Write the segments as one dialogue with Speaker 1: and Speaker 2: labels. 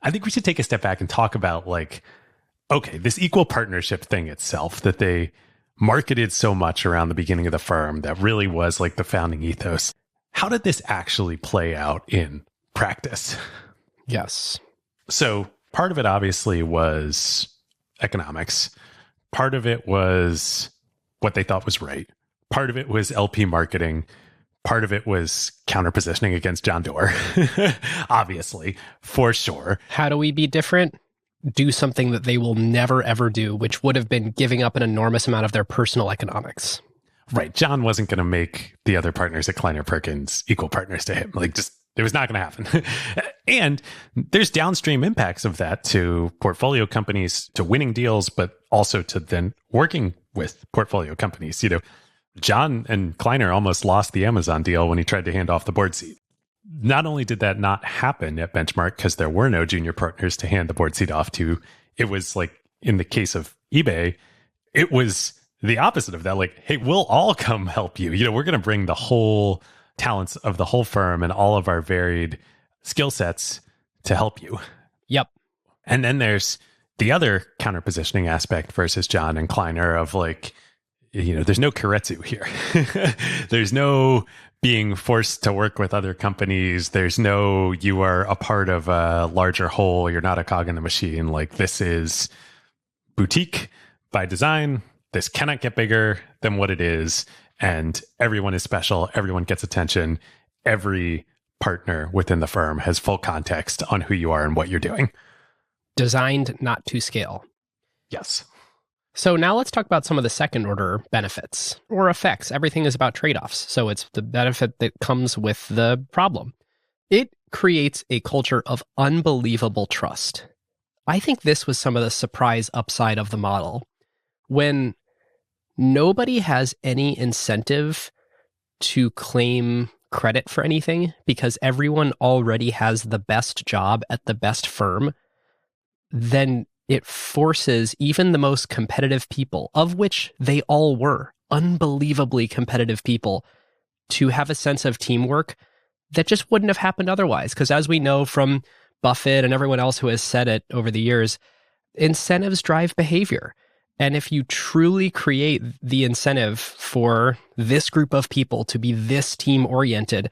Speaker 1: I think we should take a step back and talk about like, okay, this equal partnership thing itself that they marketed so much around the beginning of the firm that really was like the founding ethos. How did this actually play out in practice?
Speaker 2: Yes.
Speaker 1: So part of it obviously was economics. Part of it was what they thought was right. Part of it was LP marketing. Part of it was counterpositioning against John Doerr, obviously, for sure.
Speaker 2: How do we be different? Do something that they will never, ever do, which would have been giving up an enormous amount of their personal economics.
Speaker 1: Right. John wasn't going to make the other partners at Kleiner Perkins equal partners to him. Like, just, it was not going to happen. And there's downstream impacts of that to portfolio companies, to winning deals, but also to then working with portfolio companies. You know, John and Kleiner almost lost the Amazon deal when he tried to hand off the board seat. Not only did that not happen at Benchmark because there were no junior partners to hand the board seat off to, it was like in the case of eBay, it was the opposite of that. Like, hey, we'll all come help you. You know, we're going to bring the whole talents of the whole firm and all of our varied skill sets to help you.
Speaker 2: Yep.
Speaker 1: And then there's the other counterpositioning aspect versus John and Kleiner of like, you know, there's no keiretsu here. There's no being forced to work with other companies. There's no, you are a part of a larger whole. You're not a cog in the machine. Like, this is boutique by design. This cannot get bigger than what it is. And everyone is special. Everyone gets attention. Every partner within the firm has full context on who you are and what you're doing.
Speaker 2: Designed not to scale.
Speaker 1: Yes.
Speaker 2: So now let's talk about some of the second order benefits or effects. Everything is about trade-offs. So it's the benefit that comes with the problem. It creates a culture of unbelievable trust. I think this was some of the surprise upside of the model. When nobody has any incentive to claim credit for anything because everyone already has the best job at the best firm, then it forces even the most competitive people, of which they all were unbelievably competitive people, to have a sense of teamwork that just wouldn't have happened otherwise. Because as we know from Buffett and everyone else who has said it over the years, incentives drive behavior. And if you truly create the incentive for this group of people to be this team-oriented,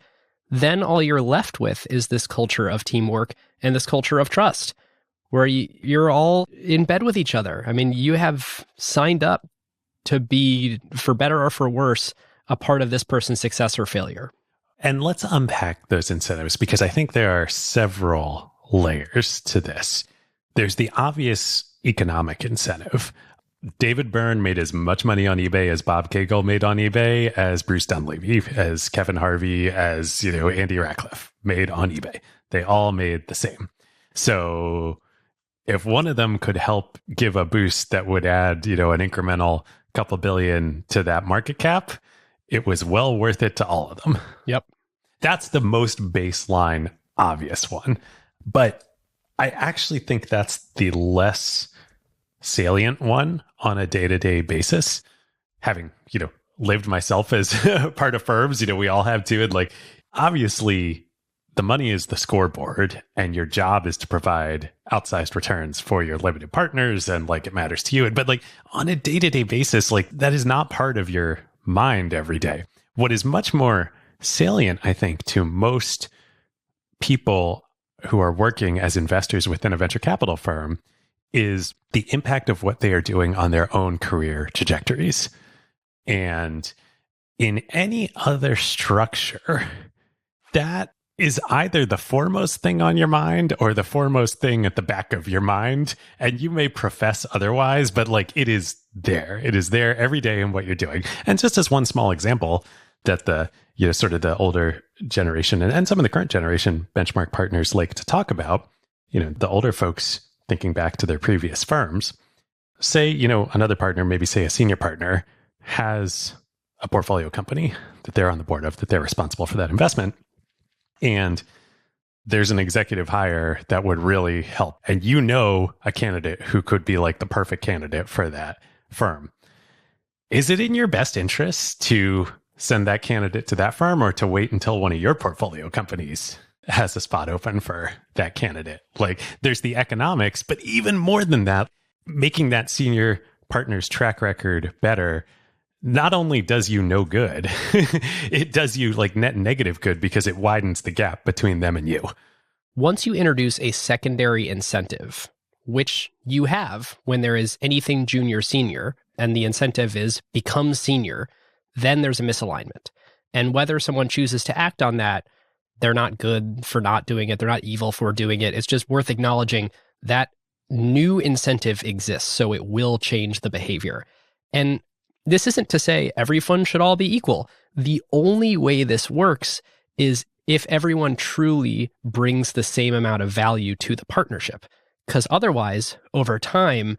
Speaker 2: then all you're left with is this culture of teamwork and this culture of trust, where you're all in bed with each other. I mean, you have signed up to be, for better or for worse, a part of this person's success or failure.
Speaker 1: And let's unpack those incentives, because I think there are several layers to this. There's the obvious economic incentive. David Byrne made as much money on eBay as Bob Cagle made on eBay, as Bruce Dunleavy, as Kevin Harvey, as, you know, Andy Ratcliffe made on eBay. They all made the same. So if one of them could help give a boost that would add, you know, an incremental couple billion to that market cap, it was well worth it to all of them.
Speaker 2: Yep.
Speaker 1: That's the most baseline, obvious one. But I actually think that's the less salient one on a day-to-day basis. Having, you know, lived myself as part of firms, you know, we all have too. And like, obviously, the money is the scoreboard, and your job is to provide outsized returns for your limited partners, and like, it matters to you. But like, on a day-to-day basis, like, that is not part of your mind every day. What is much more salient, I think, to most people who are working as investors within a venture capital firm is the impact of what they are doing on their own career trajectories. And in any other structure, that is either the foremost thing on your mind or the foremost thing at the back of your mind. And you may profess otherwise, but like, it is there. It is there every day in what you're doing. And just as one small example that the, you know, sort of the older generation and some of the current generation benchmark partners like to talk about, you know, the older folks thinking back to their previous firms, say, you know, another partner, maybe say a senior partner, has a portfolio company that they're on the board of, that they're responsible for that investment. And there's an executive hire that would really help. And you know a candidate who could be like the perfect candidate for that firm. Is it in your best interest to send that candidate to that firm, or to wait until one of your portfolio companies has a spot open for that candidate. Like there's the economics, but even more than that, making that senior partner's track record better not only does you no good, it does you like net negative good because it widens the gap between them and you.
Speaker 2: Once you introduce a secondary incentive, which you have when there is anything junior senior, and the incentive is become senior, then there's a misalignment. And whether someone chooses to act on that, they're not good for not doing it. They're not evil for doing it. It's just worth acknowledging that new incentive exists, so it will change the behavior. And this isn't to say every fund should all be equal. The only way this works is if everyone truly brings the same amount of value to the partnership. Because otherwise, over time,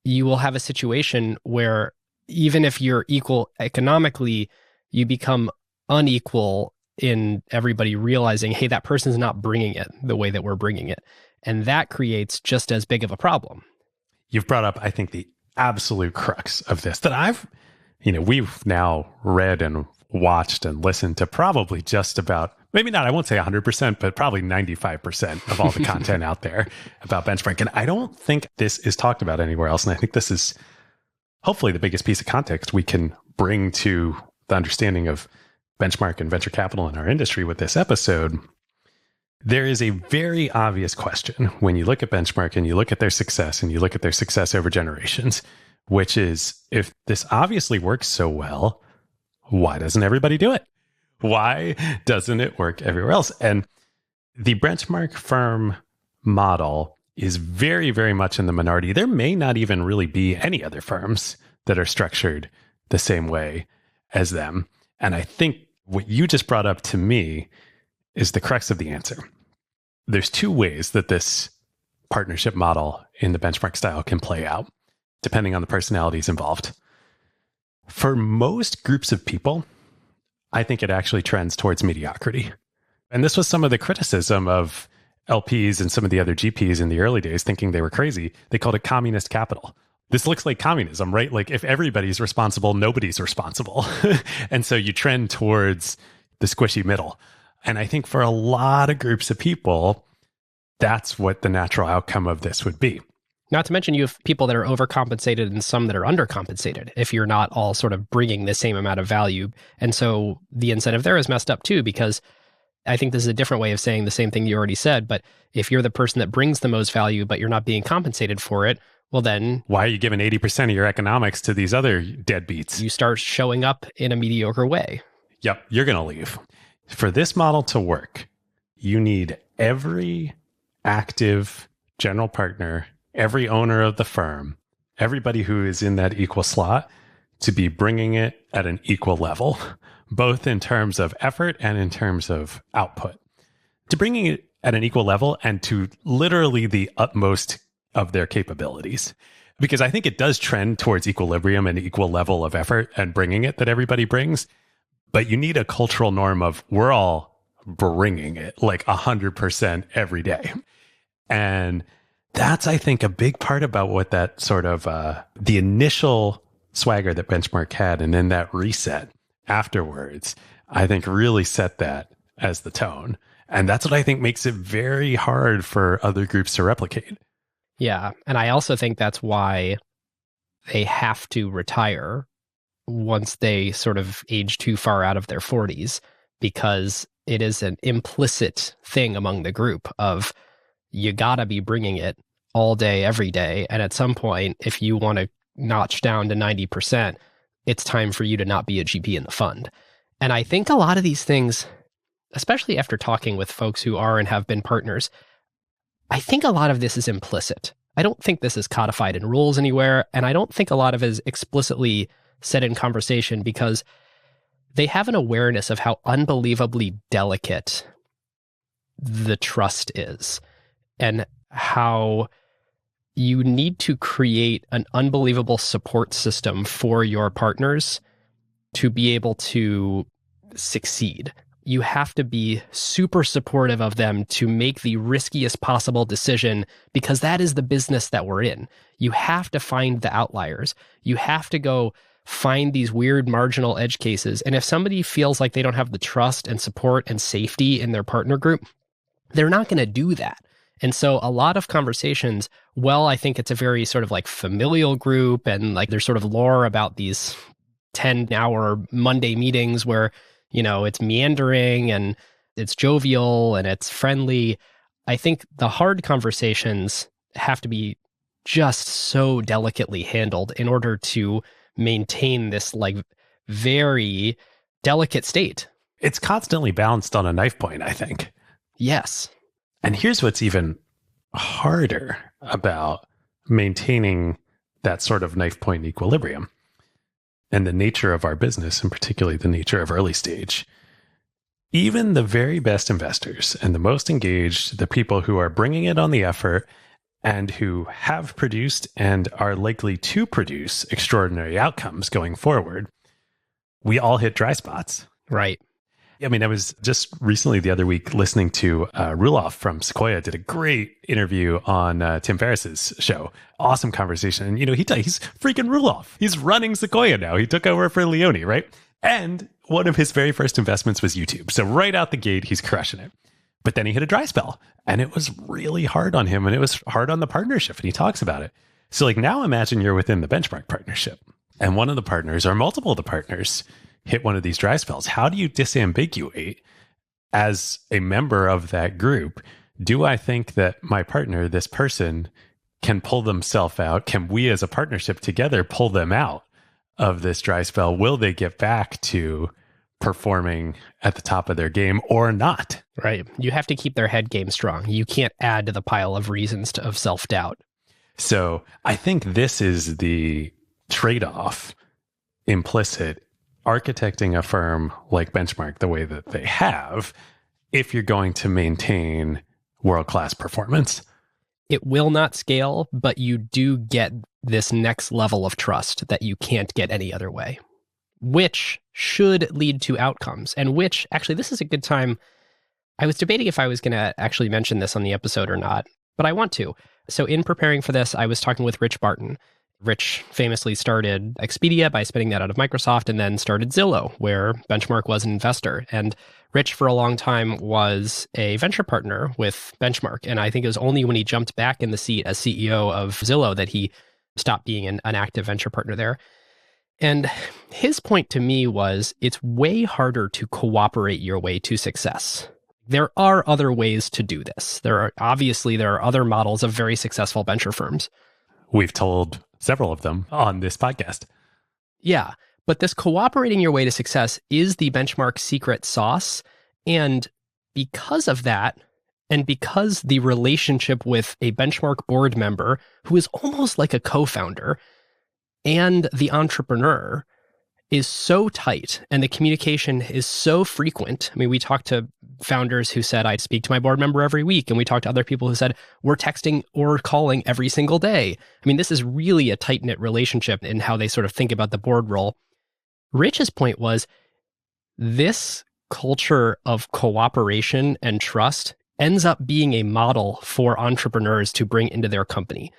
Speaker 2: you will have a situation where even if you're equal economically, you become unequal in everybody realizing, hey, that person's not bringing it the way that we're bringing it. And that creates just as big of a problem.
Speaker 1: You've brought up, I think, the absolute crux of this that we've now read and watched and listened to probably just about, maybe not, I won't say 100%, but probably 95% of all the content out there about Benchmark. And I don't think this is talked about anywhere else. And I think this is hopefully the biggest piece of context we can bring to the understanding of Benchmark and venture capital in our industry with this episode. There is a very obvious question when you look at Benchmark and you look at their success and you look at their success over generations, which is, if this obviously works so well, why doesn't everybody do it? Why doesn't it work everywhere else? And the Benchmark firm model is very, very much in the minority. There may not even really be any other firms that are structured the same way as them. And I think what you just brought up to me is the crux of the answer. There's two ways that this partnership model in the Benchmark style can play out, depending on the personalities involved. For most groups of people, I think it actually trends towards mediocrity. And this was some of the criticism of LPs and some of the other GPs in the early days, thinking they were crazy. They called it communist capital. This looks like communism, right? Like if everybody's responsible, nobody's responsible. And so you trend towards the squishy middle. And I think for a lot of groups of people, that's what the natural outcome of this would be.
Speaker 2: Not to mention you have people that are overcompensated and some that are undercompensated if you're not all sort of bringing the same amount of value. And so the incentive there is messed up too, because I think this is a different way of saying the same thing you already said. But if you're the person that brings the most value, but you're not being compensated for it, well then...
Speaker 1: Why are you giving 80% of your economics to these other deadbeats?
Speaker 2: You start showing up in a mediocre way.
Speaker 1: Yep, you're going to leave. For this model to work, you need every active general partner, every owner of the firm, everybody who is in that equal slot to be bringing it at an equal level, both in terms of effort and in terms of output. To bringing it at an equal level and to literally the utmost of their capabilities. Because I think it does trend towards equilibrium and equal level of effort and bringing it that everybody brings. But you need a cultural norm of we're all bringing it like 100% every day. And that's, I think, a big part about what that sort of the initial swagger that Benchmark had and then that reset afterwards, I think really set that as the tone. And that's what I think makes it very hard for other groups to replicate.
Speaker 2: Yeah. And I also think that's why they have to retire once they sort of age too far out of their 40s, because it is an implicit thing among the group of you gotta be bringing it all day, every day. And at some point, if you want to notch down to 90%, it's time for you to not be a GP in the fund. And I think a lot of these things, especially after talking with folks who are and have been partners, I think a lot of this is implicit. I don't think this is codified in rules anywhere. And I don't think a lot of it is explicitly said in conversation, because they have an awareness of how unbelievably delicate the trust is and how you need to create an unbelievable support system for your partners to be able to succeed. You have to be super supportive of them to make the riskiest possible decision, because that is the business that we're in. You have to find the outliers. You have to go find these weird marginal edge cases. And if somebody feels like they don't have the trust and support and safety in their partner group, they're not going to do that. And so a lot of conversations, I think it's a very sort of like familial group, and like there's sort of lore about these 10-hour Monday meetings where, it's meandering and it's jovial and it's friendly. I think the hard conversations have to be just so delicately handled in order to maintain this like very delicate state.
Speaker 1: It's constantly balanced on a knife point, I think.
Speaker 2: Yes.
Speaker 1: And here's what's even harder about maintaining that sort of knife point equilibrium and the nature of our business, and particularly the nature of early stage. Even the very best investors and the most engaged, the people who are bringing it on the effort and who have produced and are likely to produce extraordinary outcomes going forward, we all hit dry spots.
Speaker 2: Right.
Speaker 1: I mean, I was just recently the other week listening to Roelof from Sequoia did a great interview on Tim Ferriss's show. Awesome conversation. And, he's freaking Roelof. He's running Sequoia now. He took over for Leone, right? And one of his very first investments was YouTube. So right out the gate, he's crushing it. But then he hit a dry spell, and it was really hard on him, and it was hard on the partnership, and he talks about it. So like now imagine you're within the Benchmark partnership, and one of the partners or multiple of the partners hit one of these dry spells. How do you disambiguate as a member of that group? Do I think that my partner, this person, can pull themselves out? Can we as a partnership together pull them out of this dry spell? Will they get back to performing at the top of their game or not?
Speaker 2: Right. You have to keep their head game strong. You can't add to the pile of reasons of self-doubt.
Speaker 1: So I think this is the trade-off implicit architecting a firm like Benchmark the way that they have, if you're going to maintain world-class performance.
Speaker 2: It will not scale, but you do get this next level of trust that you can't get any other way, which should lead to outcomes. And which, actually, this is a good time. I was debating if I was going to actually mention this on the episode or not, but I want to. So in preparing for this, I was talking with Rich Barton. Rich famously started Expedia by spinning that out of Microsoft, and then started Zillow, where Benchmark was an investor. And Rich, for a long time, was a venture partner with Benchmark. And I think it was only when he jumped back in the seat as CEO of Zillow that he stopped being an active venture partner there. And his point to me was, it's way harder to cooperate your way to success. There are other ways to do this. There are other models of very successful venture firms.
Speaker 1: We've told several of them on this podcast.
Speaker 2: Yeah, but this cooperating your way to success is the Benchmark secret sauce. And because of that, and because the relationship with a Benchmark board member who is almost like a co-founder and the entrepreneur is so tight, and the communication is so frequent. I mean, we talked to founders who said, I speak to my board member every week. And we talked to other people who said, we're texting or calling every single day. I mean, this is really a tight-knit relationship in how they sort of think about the board role. Rich's point was, this culture of cooperation and trust ends up being a model for entrepreneurs to bring into their company.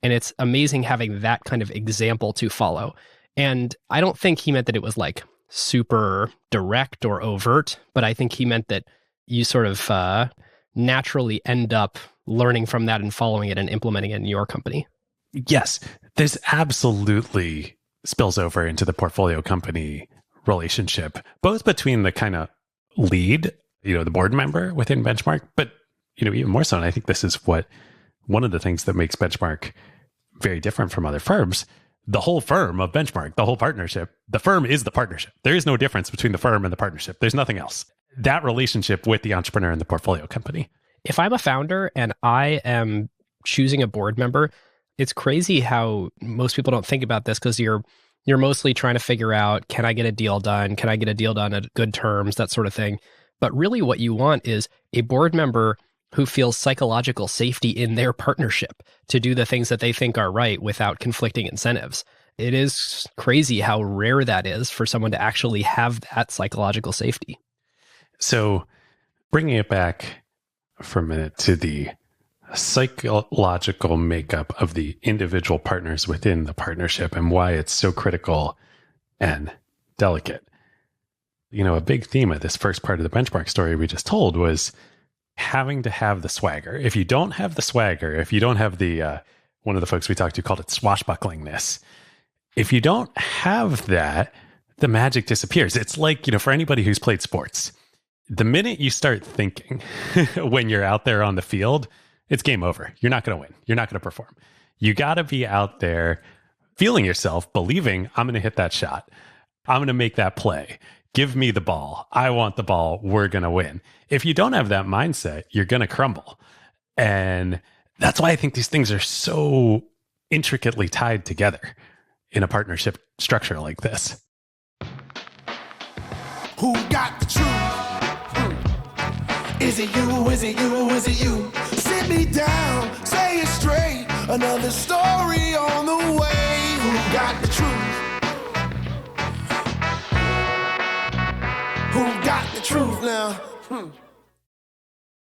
Speaker 2: And it's amazing having that kind of example to follow. And I don't think he meant that it was like super direct or overt, but I think he meant that you sort of naturally end up learning from that and following it and implementing it in your company.
Speaker 1: Yes, there's absolutely spills over into the portfolio company relationship, both between the kind of lead, the board member within Benchmark, but, even more so. And I think this is one of the things that makes Benchmark very different from other firms. The whole firm of Benchmark, the whole partnership, the firm is the partnership. There is no difference between the firm and the partnership. There's nothing else. That relationship with the entrepreneur and the portfolio company.
Speaker 2: If I'm a founder and I am choosing a board member, it's crazy how most people don't think about this, because you're mostly trying to figure out, can I get a deal done? Can I get a deal done at good terms? That sort of thing. But really what you want is a board member who feels psychological safety in their partnership to do the things that they think are right without conflicting incentives. It is crazy how rare that is for someone to actually have that psychological safety.
Speaker 1: So bringing it back for a minute to the psychological makeup of the individual partners within the partnership and why it's so critical and delicate. You know, a big theme of this first part of the benchmark story we just told was having to have the swagger. If you don't have the swagger, if you don't have the, one of the folks we talked to called it swashbucklingness. If you don't have that, the magic disappears. It's like, you know, for anybody who's played sports, the minute you start thinking when you're out there on the field, it's game over. You're not going to win. You're not going to perform. You got to be out there feeling yourself, believing I'm going to hit that shot. I'm going to make that play. Give me the ball. I want the ball. We're going to win. If you don't have that mindset, you're going to crumble. And that's why I think these things are so intricately tied together in a partnership structure like this.
Speaker 3: Who got the truth? Is it you? Is it you? Is it you? Sit me down, say it straight. Another story on the way. Who got the truth? Who got the truth now?